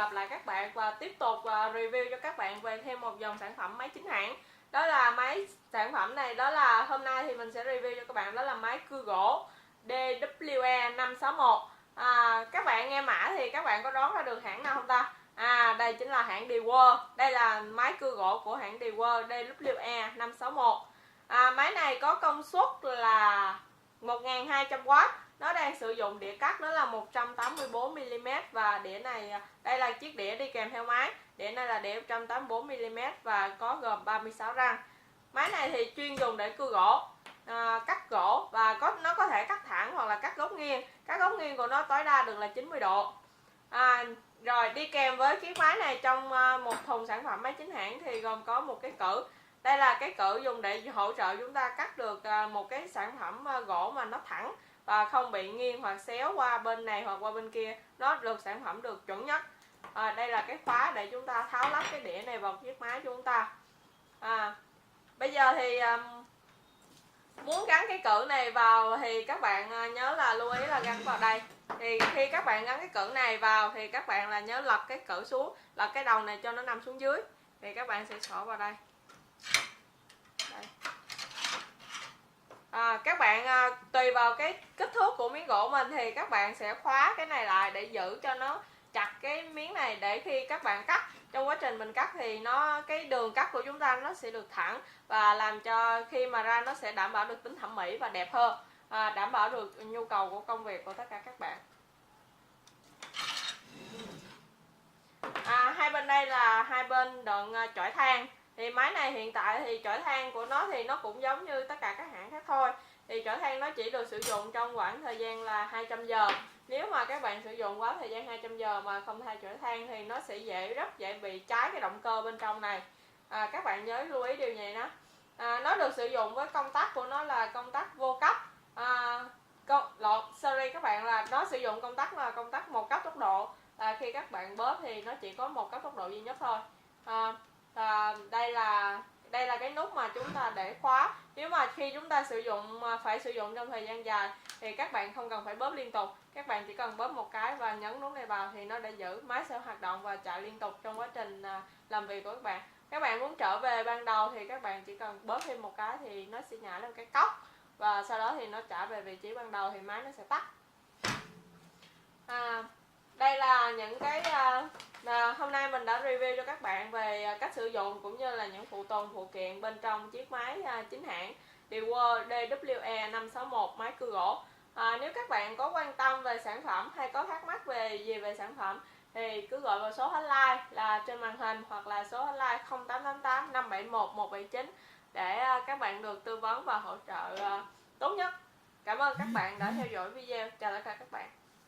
gặp lại các bạn và tiếp tục review cho các bạn về thêm một dòng sản phẩm máy chính hãng. Đó là sản phẩm này, đó là hôm nay thì mình sẽ review cho các bạn, đó là máy cưa gỗ DWE561. Các bạn nghe mã thì các bạn có đoán ra được hãng nào không ta? Đây chính là hãng DeWalt. Đây là máy cưa gỗ của hãng DeWalt DWE561. Máy này có công suất là 1200W. Nó đang sử dụng đĩa cắt đó là 184mm và đĩa này, đây là chiếc đĩa đi kèm theo máy. Đĩa này là đĩa 184mm và có gồm 36 răng. Máy này thì chuyên dùng để cưa gỗ, cắt gỗ và nó có thể cắt thẳng hoặc là cắt góc nghiêng. Cắt góc nghiêng của nó tối đa được là 90 độ. Rồi đi kèm với chiếc máy này trong một thùng sản phẩm máy chính hãng thì gồm có một cái cử. Đây là cái cử dùng để hỗ trợ chúng ta cắt được một cái sản phẩm gỗ mà nó thẳng và không bị nghiêng hoặc xéo qua bên này hoặc qua bên kia, nó được sản phẩm được chuẩn nhất. Đây là cái khóa để chúng ta tháo lắp cái đĩa này vào chiếc máy chúng ta. Bây giờ thì muốn gắn cái cử này vào thì các bạn nhớ là lưu ý là gắn vào đây. Thì khi các bạn gắn cái cử này vào thì các bạn là nhớ lật cái cử xuống, lật cái đầu này cho nó nằm xuống dưới. Thì các bạn sẽ xỏ vào đây. Các bạn tùy vào cái kích thước của miếng gỗ mình thì các bạn sẽ khóa cái này lại để giữ cho nó chặt cái miếng này, để khi các bạn cắt, trong quá trình mình cắt thì cái đường cắt của chúng ta nó sẽ được thẳng và làm cho khi mà ra nó sẽ đảm bảo được tính thẩm mỹ và đẹp hơn, đảm bảo được nhu cầu của công việc của tất cả các bạn. Hai bên đây là hai bên đoạn chổi than. Thì máy này hiện tại thì chổi than của nó thì nó cũng giống như tất cả các hãng khác thôi. Thì chổi than nó chỉ được sử dụng trong khoảng thời gian là 200 giờ. Nếu mà các bạn sử dụng quá thời gian 200 giờ mà không thay chổi than thì nó sẽ rất dễ bị cháy cái động cơ bên trong này. Các bạn nhớ lưu ý điều này đó. Nó được sử dụng với công tắc của nó là công tắc vô cấp. Sorry các bạn, là nó sử dụng công tắc là công tắc một cấp tốc độ. Khi các bạn bóp thì nó chỉ có một cấp tốc độ duy nhất thôi. Đây là cái nút mà chúng ta để khóa. Nếu mà khi chúng ta phải sử dụng trong thời gian dài thì các bạn không cần phải bóp liên tục, các bạn chỉ cần bóp một cái và nhấn nút này vào thì nó đã giữ, máy sẽ hoạt động và chạy liên tục trong quá trình làm việc của các bạn. Các bạn muốn trở về ban đầu thì các bạn chỉ cần bóp thêm một cái thì nó sẽ nhảy lên cái cốc và sau đó thì nó trả về vị trí ban đầu thì máy nó sẽ tắt. Đây là những cái hôm nay mình đã review cho các bạn về cách sử dụng cũng như là những phụ tùng phụ kiện bên trong chiếc máy chính hãng DeWalt DWE561 máy cưa gỗ. Nếu các bạn có quan tâm về sản phẩm hay có thắc mắc về sản phẩm thì cứ gọi vào số hotline là trên màn hình hoặc là số hotline 0888 571 179 để các bạn được tư vấn và hỗ trợ tốt nhất. Cảm ơn các bạn đã theo dõi video. Chào tất cả các bạn.